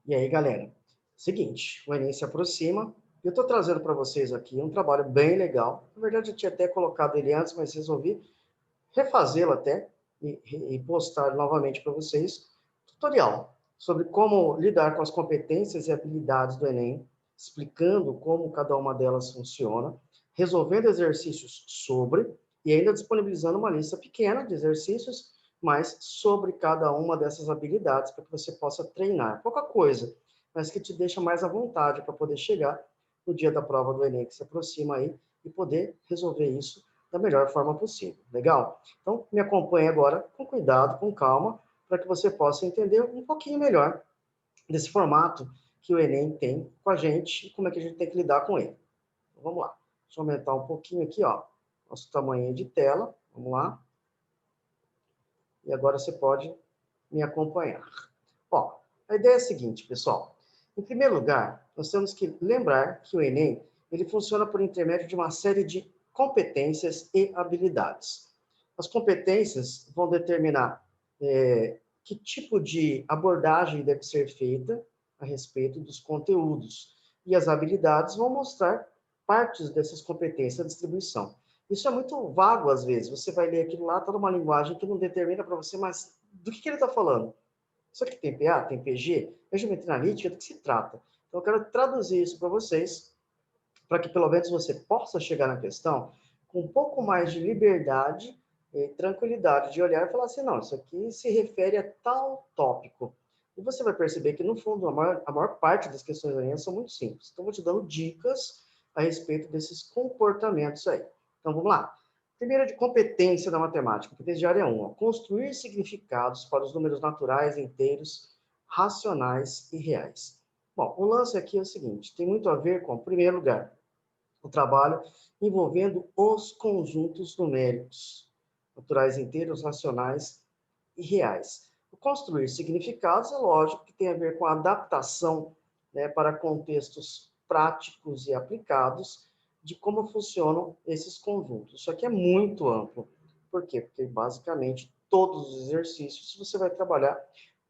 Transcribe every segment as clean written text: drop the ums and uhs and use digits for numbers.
E aí, galera? Seguinte, o Enem se aproxima e eu estou trazendo para vocês aqui um trabalho bem legal. Na verdade, eu tinha até colocado ele antes, mas resolvi refazê-lo até e postar novamente para vocês. Tutorial sobre como lidar com as competências e habilidades do Enem, explicando como cada uma delas funciona, resolvendo exercícios sobre e ainda disponibilizando uma lista pequena de exercícios, mas sobre cada uma dessas habilidades para que você possa treinar. Pouca coisa, mas que te deixa mais à vontade para poder chegar no dia da prova do Enem que se aproxima aí e poder resolver isso da melhor forma possível. Legal? Então, me acompanhe agora com cuidado, com calma, para que você possa entender um pouquinho melhor desse formato que o Enem tem com a gente e como é que a gente tem que lidar com ele. Então, vamos lá. Deixa eu aumentar um pouquinho aqui, ó, nosso tamanho de tela. Vamos lá. E agora você pode me acompanhar. Ó, a ideia é a seguinte, pessoal. Em primeiro lugar, nós temos que lembrar que o Enem ele funciona por intermédio de uma série de competências e habilidades. As competências vão determinar que tipo de abordagem deve ser feita a respeito dos conteúdos. E as habilidades vão mostrar partes dessas competências, a distribuição. Isso é muito vago às vezes. Você vai ler aquilo lá, está numa linguagem que não determina para você, mas do que ele está falando? Isso aqui tem PA, tem PG, é geometria analítica, do que se trata? Então, eu quero traduzir isso para vocês, para que pelo menos você possa chegar na questão com um pouco mais de liberdade e tranquilidade de olhar e falar assim, não, isso aqui se refere a tal tópico. E você vai perceber que, no fundo, a maior parte das questões da são muito simples. Então, vou te dando dicas a respeito desses comportamentos aí. Então, vamos lá. Primeira de competência da matemática, competência de área 1, ó, construir significados para os números naturais, inteiros, racionais e reais. Bom, o lance aqui é o seguinte, tem muito a ver com, em primeiro lugar, o trabalho envolvendo os conjuntos numéricos, naturais inteiros, racionais e reais. O construir significados é lógico que tem a ver com a adaptação, né, para contextos práticos e aplicados de como funcionam esses conjuntos. Isso aqui é muito amplo. Por quê? Porque basicamente todos os exercícios você vai trabalhar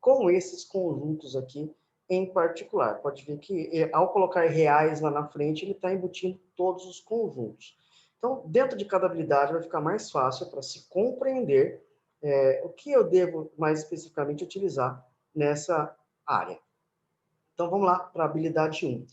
com esses conjuntos aqui em particular. Pode ver que ao colocar reais lá na frente, ele está embutindo todos os conjuntos. Então, dentro de cada habilidade vai ficar mais fácil para se compreender o que eu devo mais especificamente utilizar nessa área. Então, vamos lá para a habilidade 1.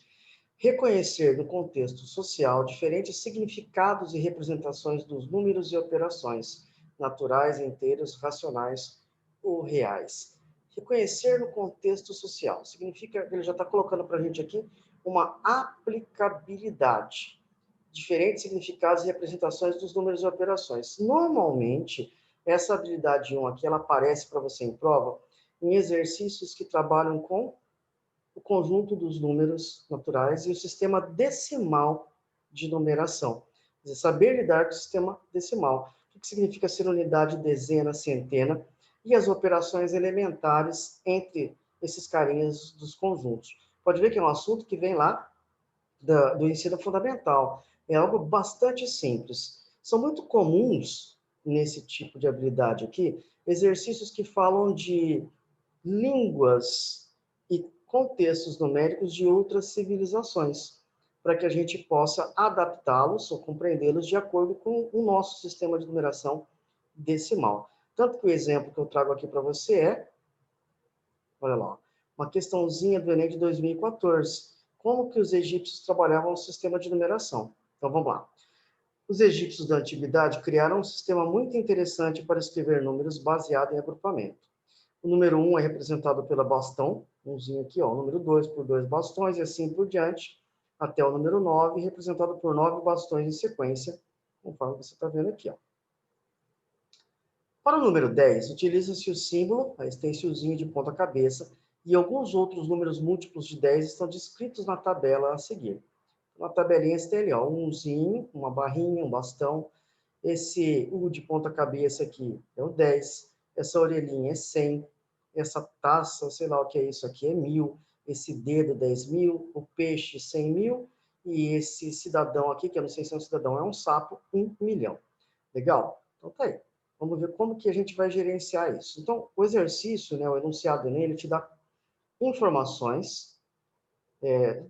Reconhecer no contexto social diferentes significados e representações dos números e operações, naturais, inteiros, racionais ou reais. Reconhecer no contexto social significa que ele já está colocando para a gente aqui uma aplicabilidade, diferentes significados e representações dos números e operações. Normalmente, essa habilidade 1 aqui, ela aparece para você em prova em exercícios que trabalham com o conjunto dos números naturais e o sistema decimal de numeração. Quer dizer, saber lidar com o sistema decimal. O que significa ser unidade, dezena, centena e as operações elementares entre esses carinhas dos conjuntos. Pode ver que é um assunto que vem lá do ensino fundamental. É algo bastante simples. São muito comuns nesse tipo de habilidade aqui exercícios que falam de línguas e contextos numéricos de outras civilizações, para que a gente possa adaptá-los ou compreendê-los de acordo com o nosso sistema de numeração decimal. Tanto que o exemplo que eu trago aqui para você olha lá, uma questãozinha do Enem de 2014. Como que os egípcios trabalhavam o sistema de numeração? Então vamos lá. Os egípcios da antiguidade criaram um sistema muito interessante para escrever números baseado em agrupamento. O número 1 é representado pela bastão, umzinho aqui, ó, o número 2 por 2 bastões e assim por diante, até o número 9, representado por 9 bastões em sequência, conforme você está vendo aqui. Ó. Para o número 10, utiliza-se o símbolo, a stencilzinho de ponta cabeça, e alguns outros números múltiplos de 10 estão descritos na tabela a seguir. Na tabelinha você tem ali, ó, um umzinho, uma barrinha, um bastão. Esse U de ponta cabeça aqui é o 10, essa orelhinha é 100, essa taça, sei lá o que é isso aqui, é 1000, esse dedo 10.000, o peixe 100.000, e esse cidadão aqui, que eu não sei se é um cidadão, é um sapo, 1.000.000. Legal? Então tá aí. Vamos ver como que a gente vai gerenciar isso. Então, o exercício, né, o enunciado nele, te dá informações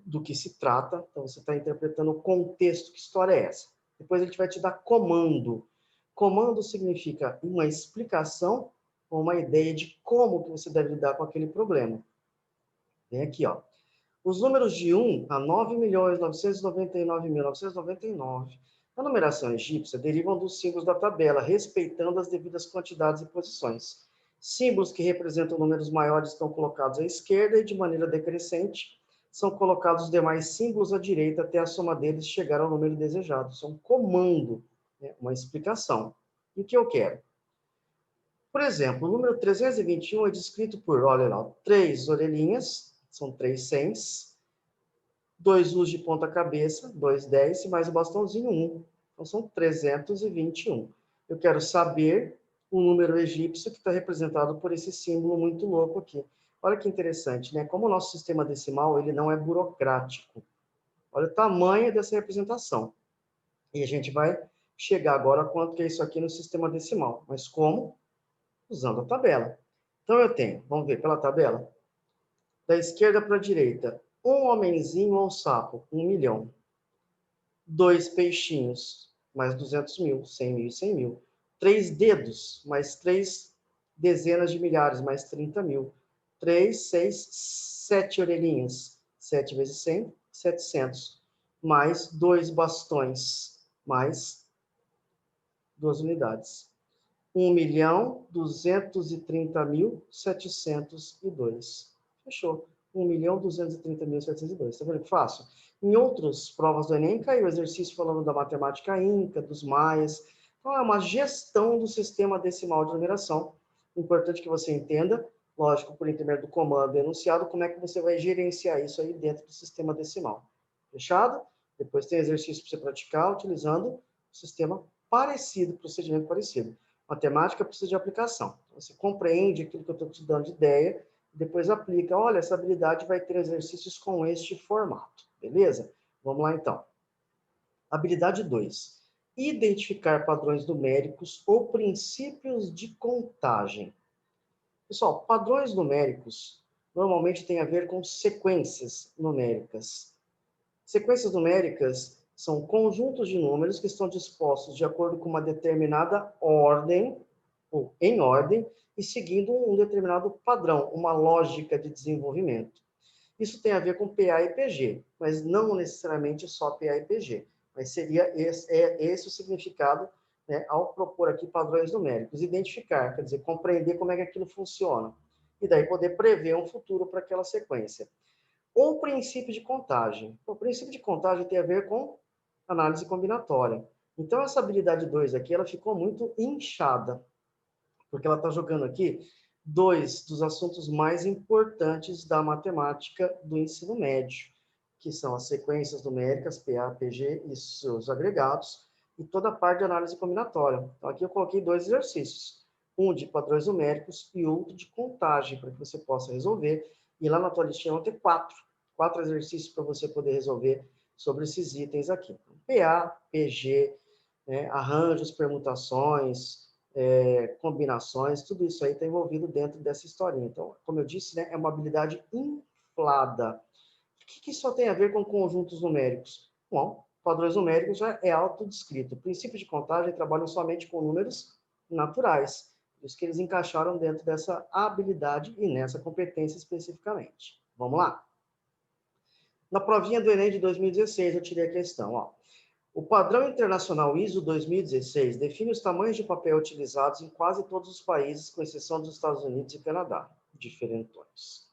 do que se trata. Então, você está interpretando o contexto, que história é essa. Depois, a gente vai te dar comando. Comando significa uma explicação ou uma ideia de como que você deve lidar com aquele problema. Vem aqui, ó. Os números de 1 a 9.999.999 na numeração egípcia derivam dos símbolos da tabela, respeitando as devidas quantidades e posições. Símbolos que representam números maiores estão colocados à esquerda e, de maneira decrescente, são colocados os demais símbolos à direita até a soma deles chegar ao número desejado. Isso é um comando, né? Uma explicação. E o que eu quero? Por exemplo, o número 321 é descrito por, olha lá, 3 orelhinhas, são 3 cents, 2 U's de ponta cabeça, 2 10, e mais o bastãozinho 1. Então, são 321. Eu quero saber o número egípcio que está representado por esse símbolo muito louco aqui. Olha que interessante, né? Como o nosso sistema decimal ele não é burocrático. Olha o tamanho dessa representação. E a gente vai chegar agora a quanto que é isso aqui no sistema decimal. Mas como? Usando a tabela. Então, eu tenho, vamos ver pela tabela, da esquerda para a direita, um homenzinho ou um sapo, 1 milhão. 2 peixinhos, mais 200 mil, 100 mil e 100 mil. 3 dedos, mais 3 dezenas de milhares, mais 30 mil. 3, 6, 7 orelhinhas, 7 vezes 100, 700. Mais 2 bastões, mais 2 unidades. 1.230.702. Fechou. 1.230.702. Está vendo que fácil? Em outras provas do Enem, caiu exercício falando da matemática inca, dos maias. Então, é uma gestão do sistema decimal de numeração. Importante que você entenda, lógico, por intermédio do comando enunciado, como é que você vai gerenciar isso aí dentro do sistema decimal. Fechado? Depois tem exercício para você praticar utilizando o sistema parecido, procedimento parecido. Matemática precisa de aplicação. Você compreende aquilo que eu estou te dando de ideia, depois aplica. Olha, essa habilidade vai ter exercícios com este formato. Beleza? Vamos lá, então. Habilidade 2. Identificar padrões numéricos ou princípios de contagem. Pessoal, padrões numéricos normalmente têm a ver com sequências numéricas. Sequências numéricas são conjuntos de números que estão dispostos de acordo com uma determinada ordem, ou em ordem, e seguindo um determinado padrão, uma lógica de desenvolvimento. Isso tem a ver com PA e PG, mas não necessariamente só PA e PG, mas seria esse o significado, né, ao propor aqui padrões numéricos. Identificar, quer dizer, compreender como é que aquilo funciona, e daí poder prever um futuro para aquela sequência. Ou princípio de contagem. O princípio de contagem tem a ver com análise combinatória. Então, essa habilidade 2 aqui, ela ficou muito inchada, porque ela está jogando aqui 2 dos assuntos mais importantes da matemática do ensino médio, que são as sequências numéricas, PA, PG e seus agregados, e toda a parte de análise combinatória. Então, aqui eu coloquei 2 exercícios, um de padrões numéricos e outro de contagem, para que você possa resolver. E lá na tua listinha vão ter 4 exercícios para você poder resolver sobre esses itens aqui. PA, PG, né, arranjos, permutações, combinações, tudo isso aí está envolvido dentro dessa historinha. Então, como eu disse, né, é uma habilidade inflada. O que isso tem a ver com conjuntos numéricos? Bom, padrões numéricos já é autodescrito. O princípio de contagem trabalham somente com números naturais. Por isso que eles encaixaram dentro dessa habilidade e nessa competência especificamente. Vamos lá? Na provinha do Enem de 2016, eu tirei a questão, ó. O padrão internacional ISO 2016 define os tamanhos de papel utilizados em quase todos os países, com exceção dos Estados Unidos e Canadá, diferentões.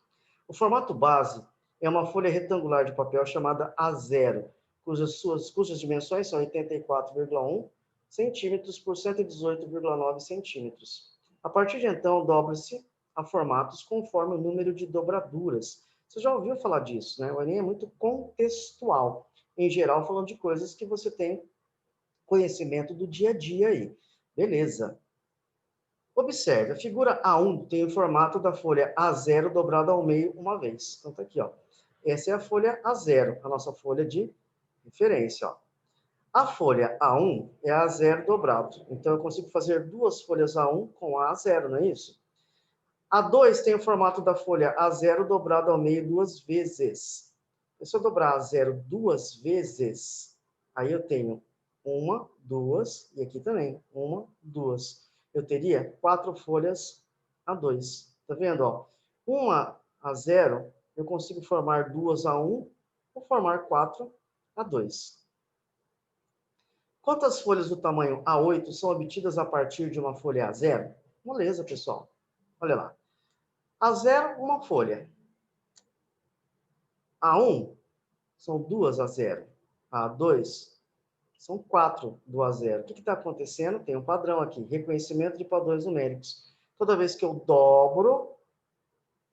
O formato base é uma folha retangular de papel chamada A0, cujas dimensões são 84,1 centímetros por 118,9 centímetros. A partir de então, dobra-se a formatos conforme o número de dobraduras. Você já ouviu falar disso, né? O Enem é muito contextual, em geral, falando de coisas que você tem conhecimento do dia a dia aí. Beleza. Observe, a figura A1 tem o formato da folha A0 dobrada ao meio uma vez. Então, tá aqui, ó. Essa é a folha A0, a nossa folha de referência, ó. A folha A1 é A0 dobrado. Então, eu consigo fazer 2 folhas A1 com A0, não é isso? A 2 tem o formato da folha A0 dobrado ao meio 2 vezes. Se eu dobrar A0 2 vezes, aí eu tenho 1, 2, e aqui também, 1, 2. Eu teria 4 folhas A2. Tá vendo? Ó? 1 A0, eu consigo formar 2 A1, ou formar 4 A2. Quantas folhas do tamanho A8 são obtidas a partir de uma folha A0? Moleza, pessoal. Olha lá. A0, uma folha. A1 são 2 A0. A2 são 4 do A0. O que está acontecendo? Tem um padrão aqui, reconhecimento de padrões numéricos. Toda vez que eu dobro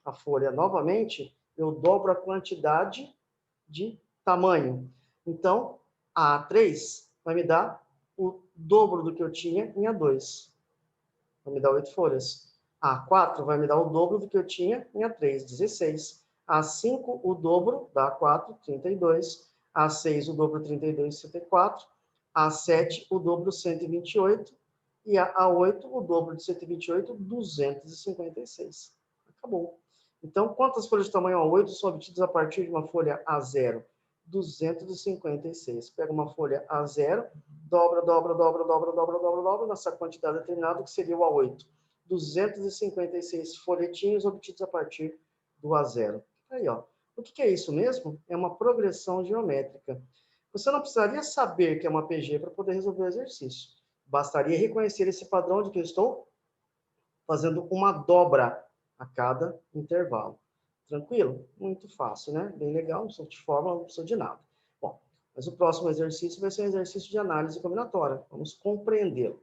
a folha novamente, eu dobro a quantidade de tamanho. Então, a A3 vai me dar o dobro do que eu tinha em A2. Vai me dar 8 folhas. A A4 vai me dar o dobro do que eu tinha em A3, 16. A5, o dobro da A4, 32. A6, o dobro, 32, 64. A7, o dobro, 128. E a A8, o dobro de 128, 256. Acabou. Então, quantas folhas de tamanho A8 são obtidas a partir de uma folha A0? 256. Pega uma folha A0, dobra, dobra, dobra, dobra, dobra, dobra, dobra, nessa quantidade determinada, que seria o A8. 256 folhetinhos obtidos a partir do A0. Aí, ó. O que é isso mesmo? É uma progressão geométrica. Você não precisaria saber que é uma PG para poder resolver o exercício. Bastaria reconhecer esse padrão de que eu estou fazendo uma dobra a cada intervalo. Tranquilo? Muito fácil, né? Bem legal, não precisa de fórmula, não precisa de nada. Bom, mas o próximo exercício vai ser um exercício de análise combinatória. Vamos compreendê-lo.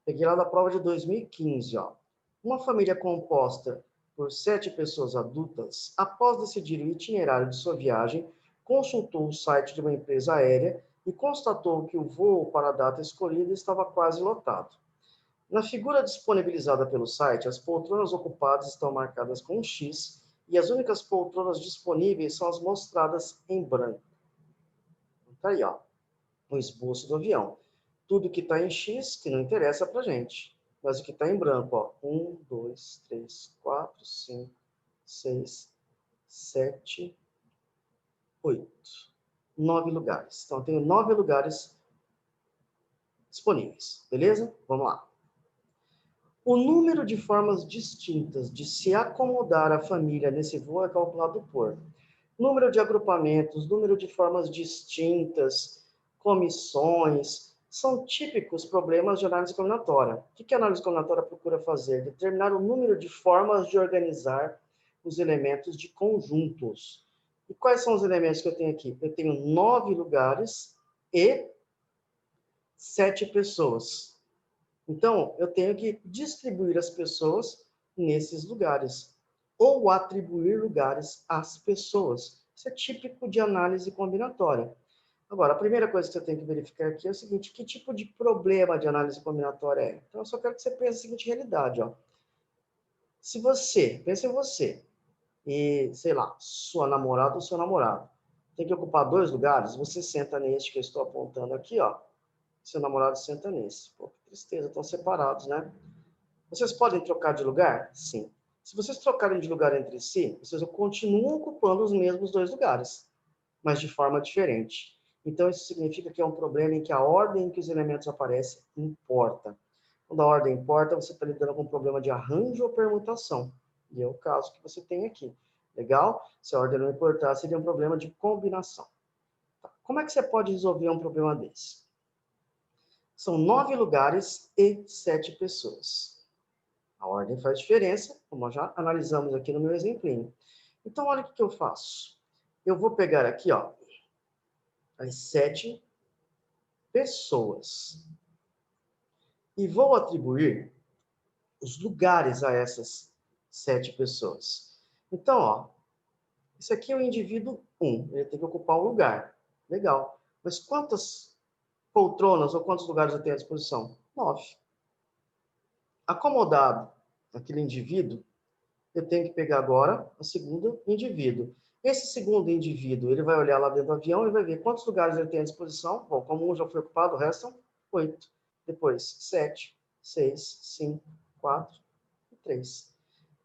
Peguei lá da prova de 2015, ó. Uma família composta por 7 pessoas adultas, após decidir o itinerário de sua viagem, consultou o site de uma empresa aérea e constatou que o voo para a data escolhida estava quase lotado. Na figura disponibilizada pelo site, as poltronas ocupadas estão marcadas com um X e as únicas poltronas disponíveis são as mostradas em branco. Tá aí, ó, o esboço do avião. Tudo que está em X, que não interessa para gente. Mas o que está em branco, ó, 1, 2, 3, 4, 5, 6, 7, 8. 9 lugares. Então, eu tenho 9 lugares disponíveis. Beleza? Vamos lá. O número de formas distintas de se acomodar a família nesse voo é calculado por número de agrupamentos, número de formas distintas, comissões, são típicos problemas de análise combinatória. O que a análise combinatória procura fazer? Determinar o número de formas de organizar os elementos de conjuntos. E quais são os elementos que eu tenho aqui? Eu tenho 9 lugares e 7 pessoas. Então, eu tenho que distribuir as pessoas nesses lugares, ou atribuir lugares às pessoas. Isso é típico de análise combinatória. Agora, a primeira coisa que você tem que verificar aqui é o seguinte: que tipo de problema de análise combinatória é? Então, eu só quero que você pense a seguinte realidade, ó. Se você, pensa em você, e, sei lá, sua namorada ou seu namorado, tem que ocupar 2 lugares, você senta neste que eu estou apontando aqui, ó, seu namorado senta nesse. Pô, que tristeza, estão separados, né? Vocês podem trocar de lugar? Sim. Se vocês trocarem de lugar entre si, vocês continuam ocupando os mesmos 2 lugares, mas de forma diferente. Então, isso significa que é um problema em que a ordem em que os elementos aparecem importa. Quando a ordem importa, você está lidando com um problema de arranjo ou permutação. E é o caso que você tem aqui. Legal? Se a ordem não importar, seria um problema de combinação. Tá. Como é que você pode resolver um problema desse? São 9 lugares e 7 pessoas. A ordem faz diferença, como nós já analisamos aqui no meu exemplinho. Então, olha o que eu faço. Eu vou pegar aqui, ó, as 7 pessoas e vou atribuir os lugares a essas 7 pessoas. Então, ó, esse aqui é o indivíduo 1, ele tem que ocupar um lugar. Legal. Mas quantas poltronas ou quantos lugares eu tenho à disposição? 9. Acomodado aquele indivíduo, eu tenho que pegar agora o segundo indivíduo. Esse segundo indivíduo, ele vai olhar lá dentro do avião e vai ver quantos lugares ele tem à disposição. Bom, como um já foi ocupado, restam 8. Depois, 7, 6, 5, 4 3.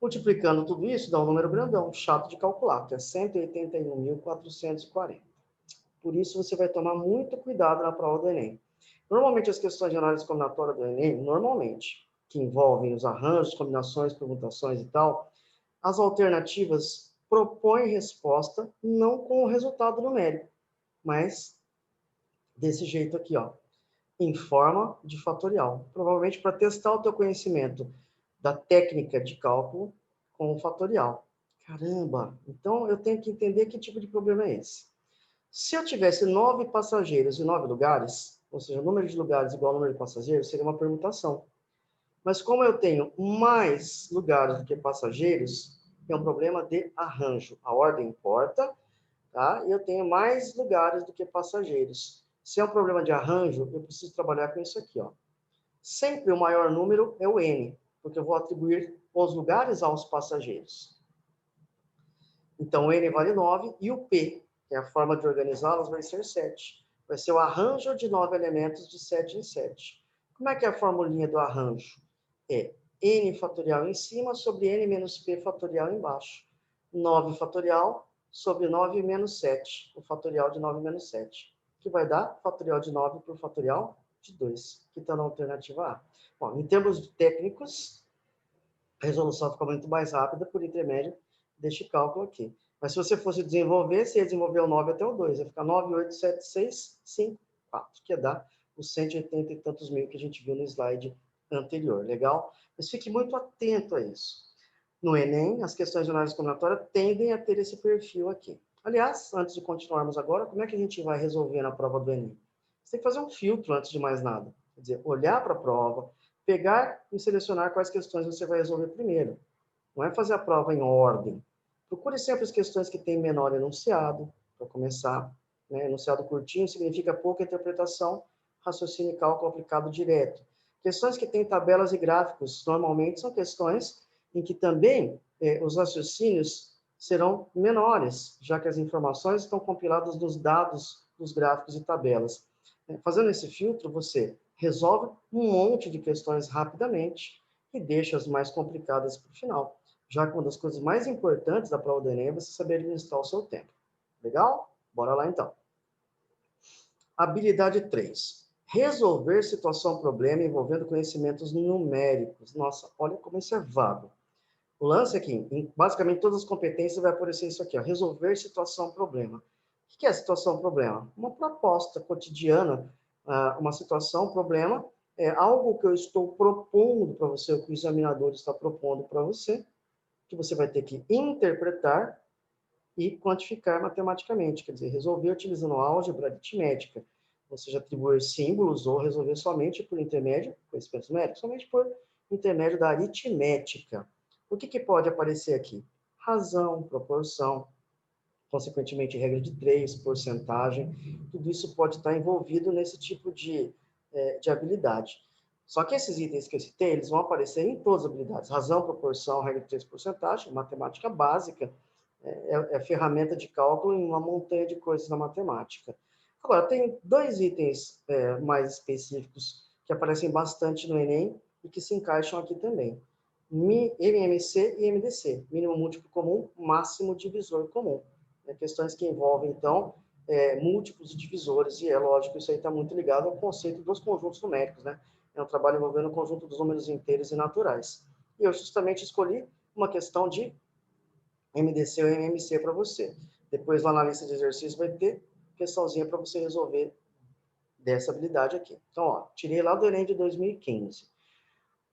Multiplicando tudo isso, dá um número grandão, chato de calcular, que é 181.440. Por isso, você vai tomar muito cuidado na prova do Enem. Normalmente, as questões de análise combinatória do Enem, que envolvem os arranjos, combinações, permutações e tal, as alternativas propõem resposta não com o resultado numérico, mas desse jeito aqui, ó, em forma de fatorial. Provavelmente para testar o teu conhecimento da técnica de cálculo com o fatorial. Caramba, então eu tenho que entender que tipo de problema é esse. Se eu tivesse 9 passageiros e 9 lugares, ou seja, o número de lugares igual ao número de passageiros, seria uma permutação. Mas como eu tenho mais lugares do que passageiros, é um problema de arranjo. A ordem importa, tá? E eu tenho mais lugares do que passageiros. Se é um problema de arranjo, eu preciso trabalhar com isso aqui, ó. Sempre o maior número é o N, porque eu vou atribuir os lugares aos passageiros. Então, o N vale 9 e o P, que é a forma de organizá-los, vai ser 7. Vai ser o arranjo de 9 elementos de 7 em 7. Como é que é a formulinha do arranjo? É N fatorial em cima sobre N menos P fatorial embaixo. 9 fatorial sobre 9 menos 7. O fatorial de 9 menos 7. Que vai dar fatorial de 9 por fatorial de 2, que está na alternativa A. Bom, em termos técnicos, a resolução fica muito mais rápida por intermédio deste cálculo aqui. Mas se você fosse desenvolver, você ia desenvolver o 9 até o 2. Ia ficar 9, 8, 7, 6, 5, 4, que ia dar os 180 e tantos mil que a gente viu no slide anterior. Legal? Mas fique muito atento a isso. No Enem, as questões de análise combinatória tendem a ter esse perfil aqui. Aliás, antes de continuarmos agora, como é que a gente vai resolver na prova do Enem? Você tem que fazer um filtro antes de mais nada. Quer dizer, olhar para a prova, pegar e selecionar quais questões você vai resolver primeiro. Não é fazer a prova em ordem. Procure sempre as questões que têm menor enunciado, para começar. Né? Enunciado curtinho significa pouca interpretação, raciocínio e cálculo aplicado direto. Questões que têm tabelas e gráficos, normalmente são questões em que também os raciocínios serão menores, já que as informações estão compiladas nos dados dos gráficos e tabelas. Fazendo esse filtro, você resolve um monte de questões rapidamente e deixa as mais complicadas para o final. Já que uma das coisas mais importantes da prova do Enem é você saber administrar o seu tempo. Legal? Bora lá então. Habilidade 3. Resolver situação-problema envolvendo conhecimentos numéricos. Nossa, olha como isso é vago. O lance aqui, em basicamente todas as competências vai aparecer isso aqui, ó, resolver situação-problema. O que é situação-problema? Uma proposta cotidiana, uma situação-problema, é algo que eu estou propondo para você, o que o examinador está propondo para você, que você vai ter que interpretar e quantificar matematicamente, quer dizer, resolver utilizando álgebra aritmética, ou seja, atribuir símbolos ou resolver somente por intermédio, conhecimentos numéricos, somente por intermédio da aritmética. O que pode aparecer aqui? Razão, proporção, consequentemente regra de 3, porcentagem, tudo isso pode estar envolvido nesse tipo de habilidade. Só que esses itens que eu citei, eles vão aparecer em todas as habilidades. Razão, proporção, regra de 3, porcentagem, matemática básica, é ferramenta de cálculo em uma montanha de coisas na matemática. Agora, tem dois itens mais específicos que aparecem bastante no Enem e que se encaixam aqui também. MMC e MDC, mínimo múltiplo comum, máximo divisor comum. Questões que envolvem, então, múltiplos divisores, e é lógico, isso aí está muito ligado ao conceito dos conjuntos numéricos, né? É um trabalho envolvendo o conjunto dos números inteiros e naturais. E eu justamente escolhi uma questão de MDC ou MMC para você. Depois, lá na lista de exercícios, vai ter questãozinha para você resolver dessa habilidade aqui. Então, ó, tirei lá do Enem de 2015.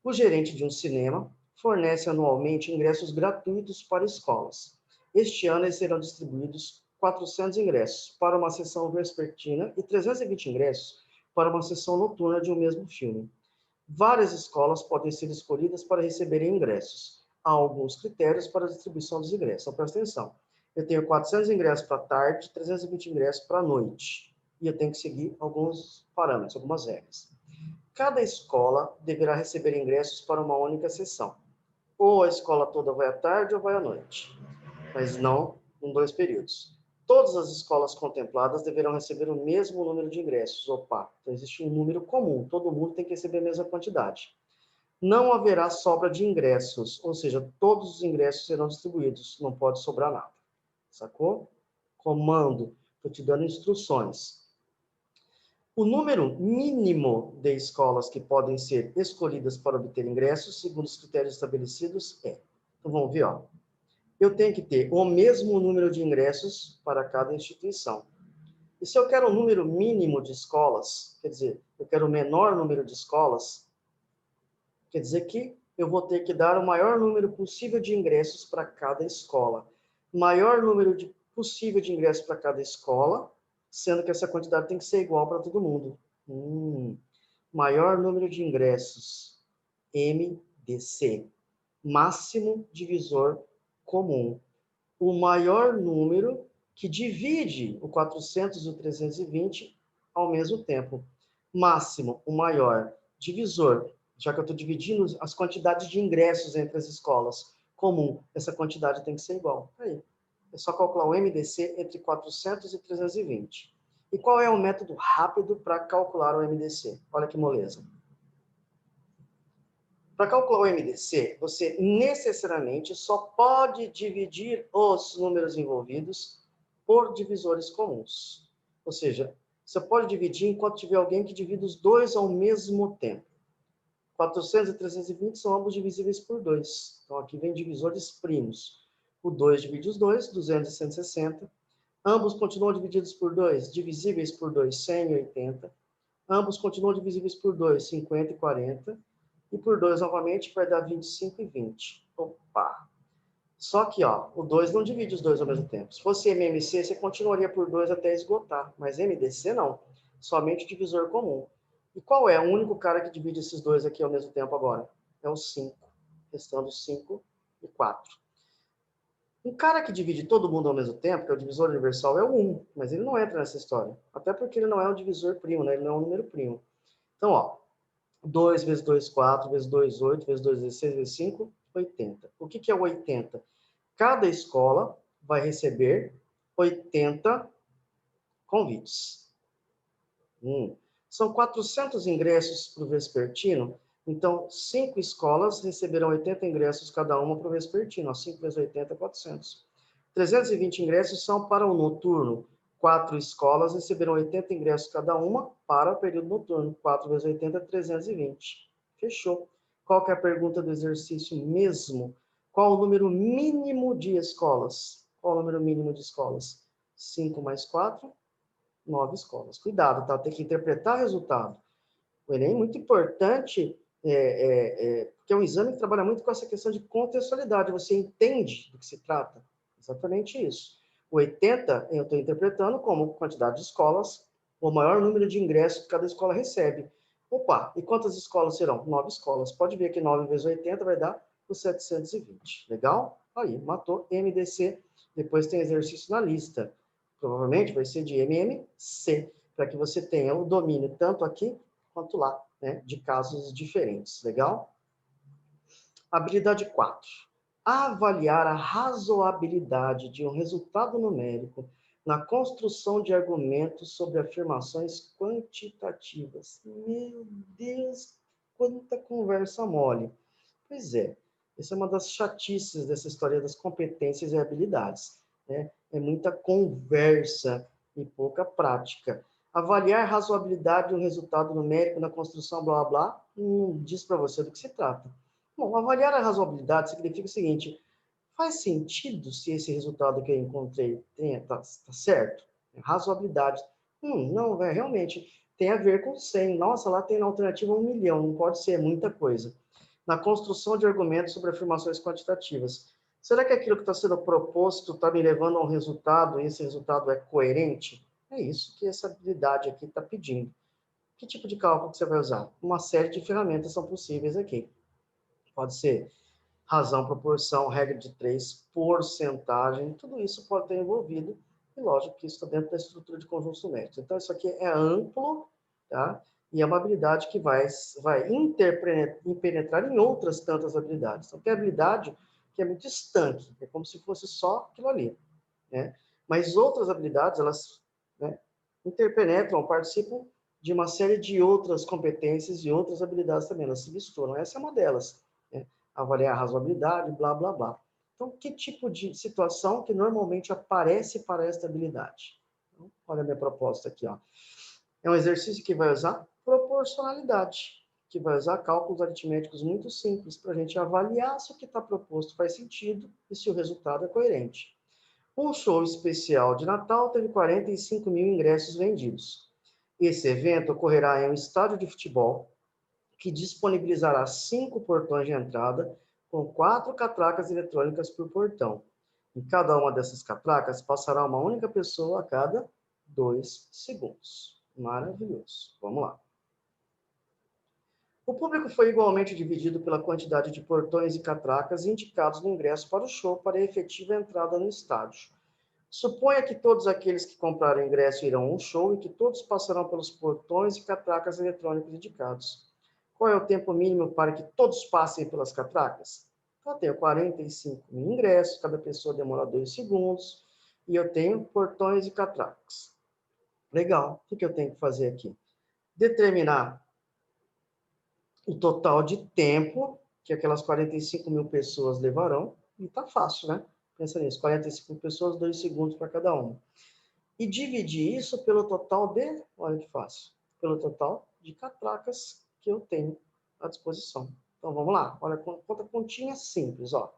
O gerente de um cinema fornece anualmente ingressos gratuitos para escolas. Este ano, eles serão distribuídos 400 ingressos para uma sessão vespertina e 320 ingressos para uma sessão noturna de um mesmo filme. Várias escolas podem ser escolhidas para receberem ingressos. Há alguns critérios para a distribuição dos ingressos. Então, presta atenção. Eu tenho 400 ingressos para tarde, 320 ingressos para noite. E eu tenho que seguir alguns parâmetros, algumas regras. Cada escola deverá receber ingressos para uma única sessão. Ou a escola toda vai à tarde ou vai à noite. Mas não em 2 períodos. Todas as escolas contempladas deverão receber o mesmo número de ingressos. Opa, então existe um número comum, todo mundo tem que receber a mesma quantidade. não haverá sobra de ingressos, ou seja, todos os ingressos serão distribuídos, não pode sobrar nada. Sacou? Comando, estou te dando instruções. O número mínimo de escolas que podem ser escolhidas para obter ingressos, segundo os critérios estabelecidos, é. Então, vamos ver, ó. Eu tenho que ter o mesmo número de ingressos para cada instituição. E se eu quero um número mínimo de escolas, quer dizer, eu quero o menor número de escolas, quer dizer que eu vou ter que dar o maior número possível de ingressos para cada escola. Maior número possível de ingressos para cada escola, sendo que essa quantidade tem que ser igual para todo mundo. Maior número de ingressos, MDC. Máximo divisor comum. O maior número que divide o 400 e o 320 ao mesmo tempo. Máximo, o maior divisor, já que eu estou dividindo as quantidades de ingressos entre as escolas. Comum, essa quantidade tem que ser igual. Aí, é só calcular o MDC entre 400 e 320. E qual é o método rápido para calcular o MDC? Olha que moleza. Para calcular o MDC, você necessariamente só pode dividir os números envolvidos por divisores comuns. Ou seja, você pode dividir enquanto tiver alguém que divida os dois ao mesmo tempo. 400 e 320 são ambos divisíveis por 2. Então, aqui vem divisores primos. O 2 divide os dois, 200 e 160. Ambos continuam divididos por 2, divisíveis por 2, 180. Ambos continuam divisíveis por 2, 50 e 40. E por 2 novamente vai dar 25 e 20. Opa! Só que, ó, o 2 não divide os dois ao mesmo tempo. Se fosse MMC, você continuaria por 2 até esgotar. Mas MDC não. Somente divisor comum. E qual é o único cara que divide esses dois aqui ao mesmo tempo agora? É o 5. Restando 5 e 4. Um cara que divide todo mundo ao mesmo tempo, que é o divisor universal, é o 1. Mas ele não entra nessa história. Até porque ele não é um divisor primo, né? Ele não é um número primo. Então, ó, 2 vezes 2, 4, vezes 2, 8, vezes 2, 16, vezes 5, 80. O que é o 80? Cada escola vai receber 80 convites. São 400 ingressos para o vespertino, então 5 escolas receberão 80 ingressos cada uma para o vespertino. 5 vezes 80 é 400. 320 ingressos são para o noturno. 4 escolas receberão 80 ingressos cada uma para o período noturno. 4 vezes 80 é 320. Fechou. Qual que é a pergunta do exercício mesmo? Qual o número mínimo de escolas? Qual o número mínimo de escolas? 5 mais 4, 9 escolas. Cuidado, tá? Tem que interpretar o resultado. O Enem é muito importante, porque é um exame que trabalha muito com essa questão de contextualidade. Você entende do que se trata? Exatamente isso. O 80 eu estou interpretando como quantidade de escolas, o maior número de ingressos que cada escola recebe. Opa, e quantas escolas serão? 9 escolas. Pode ver que 9 vezes 80 vai dar os 720. Legal? Aí, matou MDC. Depois tem exercício na lista. Provavelmente vai ser de MMC, para que você tenha o domínio tanto aqui quanto lá, né, de casos diferentes. Legal? Habilidade 4. Avaliar a razoabilidade de um resultado numérico na construção de argumentos sobre afirmações quantitativas. Meu Deus, quanta conversa mole. Pois é, essa é uma das chatices dessa história das competências e habilidades, né? É muita conversa e pouca prática. Avaliar a razoabilidade de um resultado numérico na construção, blá, blá, blá, não diz para você do que se trata. Bom, avaliar a razoabilidade significa o seguinte: faz sentido se esse resultado que eu encontrei tá certo? Razoabilidade. Não, realmente tem a ver com 100. Nossa, lá tem na alternativa 1 milhão, não pode ser muita coisa. Na construção de argumentos sobre afirmações quantitativas. Será que aquilo que está sendo proposto está me levando a um resultado e esse resultado é coerente? É isso que essa habilidade aqui está pedindo. Que tipo de cálculo que você vai usar? Uma série de ferramentas são possíveis aqui. Pode ser razão, proporção, regra de 3, porcentagem, tudo isso pode ter envolvido, e lógico que isso está dentro da estrutura de conjuntos numéricos. Então, isso aqui é amplo, tá? E é uma habilidade que vai penetrar em outras tantas habilidades. Então, tem habilidade que é muito estanque, é como se fosse só aquilo ali, né? Mas outras habilidades, elas, né, interpenetram, participam de uma série de outras competências e outras habilidades também, elas se misturam. Essa é uma delas, né? Avaliar a razoabilidade, blá, blá, blá. Então, que tipo de situação que normalmente aparece para esta habilidade? Então, olha a minha proposta aqui, ó. É um exercício que vai usar proporcionalidade, que vai usar cálculos aritméticos muito simples para a gente avaliar se o que está proposto faz sentido e se o resultado é coerente. Um show especial de Natal teve 45 mil ingressos vendidos. Esse evento ocorrerá em um estádio de futebol que disponibilizará 5 portões de entrada com 4 catracas eletrônicas por portão. Em cada uma dessas catracas passará uma única pessoa a cada 2 segundos. Maravilhoso. Vamos lá. O público foi igualmente dividido pela quantidade de portões e catracas indicados no ingresso para o show para a efetiva entrada no estádio. Suponha que todos aqueles que compraram ingresso irão a um show e que todos passarão pelos portões e catracas eletrônicos indicados. Qual é o tempo mínimo para que todos passem pelas catracas? Então, eu tenho 45 mil ingressos, cada pessoa demora 2 segundos, e eu tenho portões e catracas. Legal. O que eu tenho que fazer aqui? Determinar o total de tempo que aquelas 45 mil pessoas levarão, e tá fácil, né? Pensa nisso, 45 pessoas, 2 segundos para cada uma. E dividir isso pelo total de, olha que fácil, pelo total de catracas que eu tenho à disposição. Então, vamos lá. Olha, conta continha simples, ó.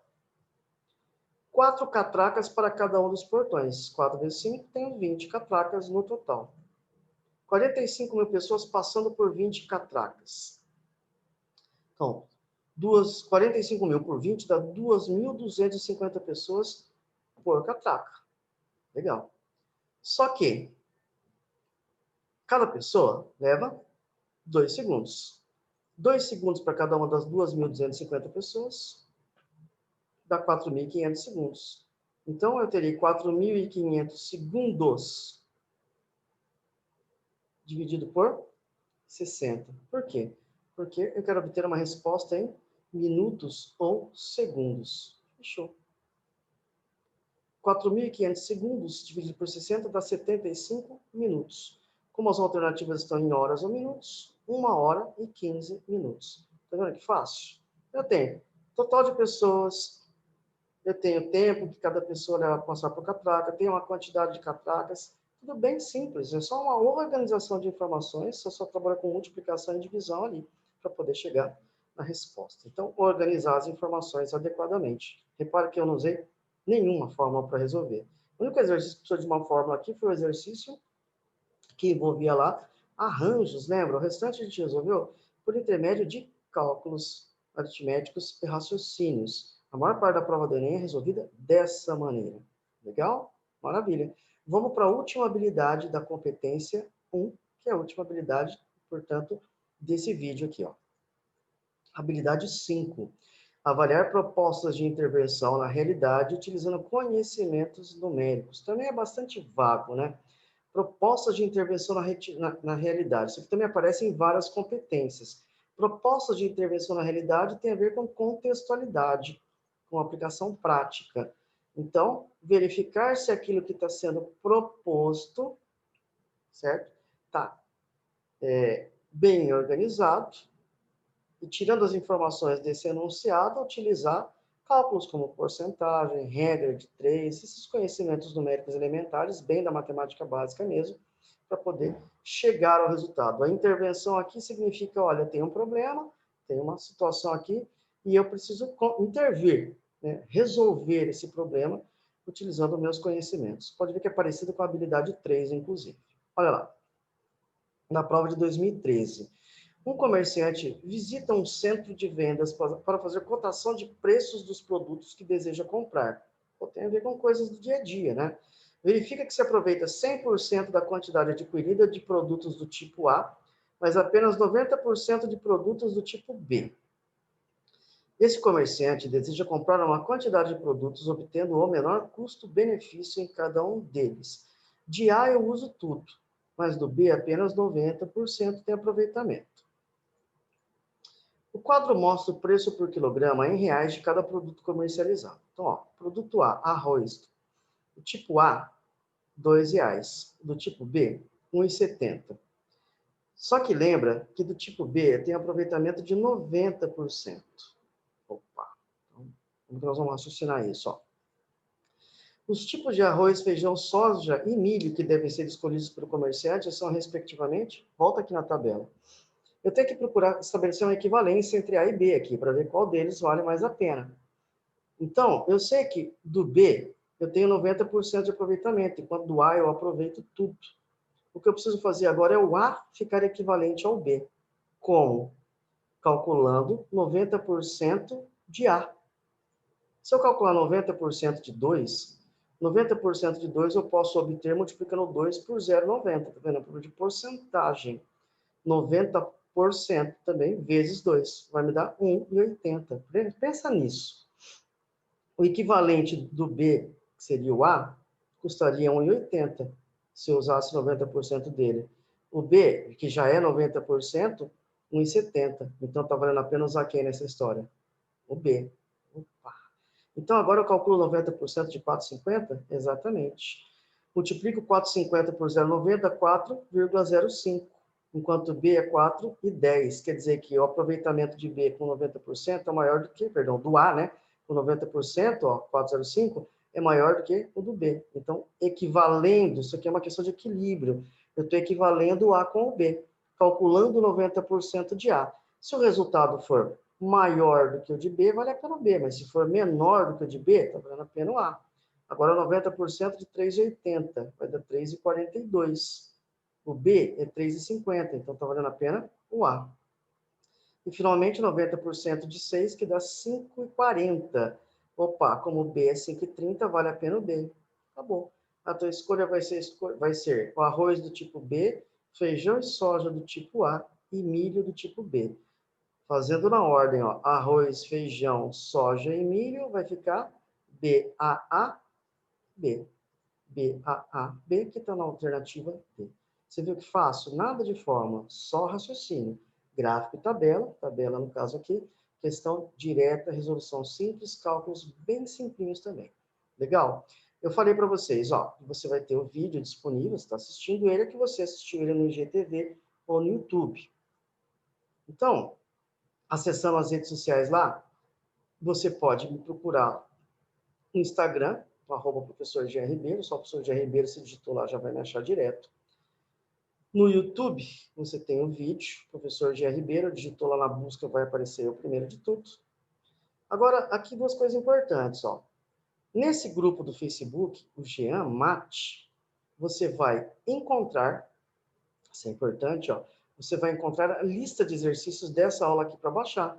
4 catracas para cada um dos portões. 4 vezes 5, tenho 20 catracas no total. 45 mil pessoas passando por 20 catracas. Então, 45 mil por 20 dá 2.250 pessoas por catraca. Legal. Só que cada pessoa leva 2 segundos. 2 segundos para cada uma das 2.250 pessoas dá 4.500 segundos. Então, eu terei 4.500 segundos dividido por 60. Por quê? Porque eu quero obter uma resposta em minutos ou segundos. Fechou. 4.500 segundos dividido por 60 dá 75 minutos. Como as alternativas estão em horas ou minutos, 1 hora e 15 minutos. Tá vendo que fácil? Eu tenho total de pessoas, eu tenho tempo que cada pessoa leva para passar por catraca, tenho uma quantidade de catracas, tudo bem simples, é só uma organização de informações, você só trabalha com multiplicação e divisão ali, para poder chegar na resposta. Então, organizar as informações adequadamente. Repare que eu não usei nenhuma fórmula para resolver. O único exercício que precisou de uma fórmula aqui foi o exercício que envolvia lá arranjos, lembra? O restante a gente resolveu por intermédio de cálculos aritméticos e raciocínios. A maior parte da prova do Enem é resolvida dessa maneira. Legal? Maravilha. Vamos para a última habilidade da competência 1, que é a última habilidade, portanto, desse vídeo aqui, ó. Habilidade 5. Avaliar propostas de intervenção na realidade utilizando conhecimentos numéricos. Também é bastante vago, né? Propostas de intervenção na realidade. Isso aqui também aparece em várias competências. Propostas de intervenção na realidade tem a ver com contextualidade, com aplicação prática. Então, verificar se aquilo que está sendo proposto, certo? Está bem organizado, e tirando as informações desse enunciado, utilizar cálculos como porcentagem, regra de 3, esses conhecimentos numéricos elementares, bem da matemática básica mesmo, para poder chegar ao resultado. A intervenção aqui significa, olha, tem um problema, tem uma situação aqui, e eu preciso intervir, né? Resolver esse problema utilizando meus conhecimentos. Pode ver que é parecido com a habilidade 3, inclusive. Olha lá, na prova de 2013. Um comerciante visita um centro de vendas para fazer cotação de preços dos produtos que deseja comprar. Tem a ver com coisas do dia a dia, né? Verifica que se aproveita 100% da quantidade adquirida de produtos do tipo A, mas apenas 90% de produtos do tipo B. Esse comerciante deseja comprar uma quantidade de produtos, obtendo o menor custo-benefício em cada um deles. De A eu uso tudo, mas do B apenas 90% tem aproveitamento. O quadro mostra o preço por quilograma em reais de cada produto comercializado. Então, ó, produto A, arroz, do tipo A, R$ 2,00. Do tipo B, R$ 1,70. Só que lembra que do tipo B tem aproveitamento de 90%. Opa, então, como que nós vamos raciocinar isso? Ó? Os tipos de arroz, feijão, soja e milho que devem ser escolhidos pelo comerciante são, respectivamente, volta aqui na tabela. Eu tenho que procurar estabelecer uma equivalência entre A e B aqui, para ver qual deles vale mais a pena. Então, eu sei que do B eu tenho 90% de aproveitamento, enquanto do A eu aproveito tudo. O que eu preciso fazer agora é o A ficar equivalente ao B. Como? Calculando 90% de A. Se eu calcular 90% de 2, 90% de 2 eu posso obter multiplicando 2 por 0,90. Está vendo? De porcentagem. 90% também vezes 2. Vai me dar 1,80. Pensa nisso. O equivalente do B, que seria o A, custaria 1,80 se eu usasse 90% dele. O B, que já é 90%, 1,70. Então, está valendo a pena usar quem nessa história? O B. Opa. Então, agora eu calculo 90% de 4,50? Exatamente. Multiplico 4,50 por 0,90, 4,05. Enquanto B é 4,10. Quer dizer que o aproveitamento de B com 90% é maior do que, perdão, do A, né? Com 90%, ó, 4,05, é maior do que o do B. Então, equivalendo, isso aqui é uma questão de equilíbrio. Eu estou equivalendo o A com o B, calculando 90% de A. Se o resultado for maior do que o de B, vale a pena o B, mas se for menor do que o de B, está valendo a pena o A. Agora, 90% de 3,80 vai dar 3,42. O B é 3,50, então está valendo a pena o A. E, finalmente, 90% de 6, que dá 5,40. Opa, como o B é 5,30, vale a pena o B. Acabou. A tua escolha vai ser o arroz do tipo B, feijão e soja do tipo A e milho do tipo B. Fazendo na ordem, ó, arroz, feijão, soja e milho, vai ficar BAA, B. BAA, B, que está na alternativa D. Você viu que fácil? Nada de fórmula, só raciocínio. Gráfico e tabela no caso aqui, questão direta, resolução simples, cálculos bem simplinhos também. Legal? Eu falei para vocês, ó, você vai ter o vídeo disponível, você está assistindo ele, que você assistiu ele no IGTV ou no YouTube. Então, acessando as redes sociais lá, você pode me procurar no Instagram, @professor Jean Ribeiro, só professor Jean Ribeiro, se digitou lá, já vai me achar direto. No YouTube, você tem o vídeo, professor Jean Ribeiro, digitou lá na busca, vai aparecer o primeiro de tudo. Agora, aqui duas coisas importantes, ó. Nesse grupo do Facebook, o Jean Mate, você vai encontrar, isso é importante, ó, você vai encontrar a lista de exercícios dessa aula aqui para baixar.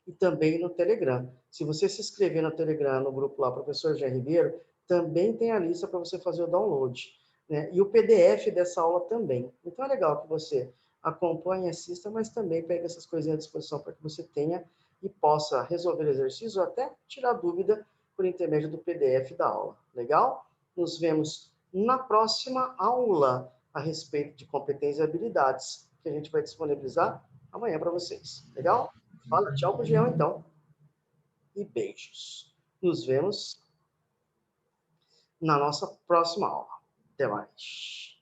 E também no Telegram. Se você se inscrever no Telegram, no grupo lá, Professor Jean Ribeiro, também tem a lista para você fazer o download. Né? E o PDF dessa aula também. Então é legal que você acompanhe, assista, mas também pegue essas coisinhas à disposição para que você tenha e possa resolver exercícios ou até tirar dúvida por intermédio do PDF da aula. Legal? Nos vemos na próxima aula a respeito de competências e habilidades, que a gente vai disponibilizar amanhã para vocês. Legal? Fala tchau pro Jean, então. E beijos. Nos vemos na nossa próxima aula. Até mais.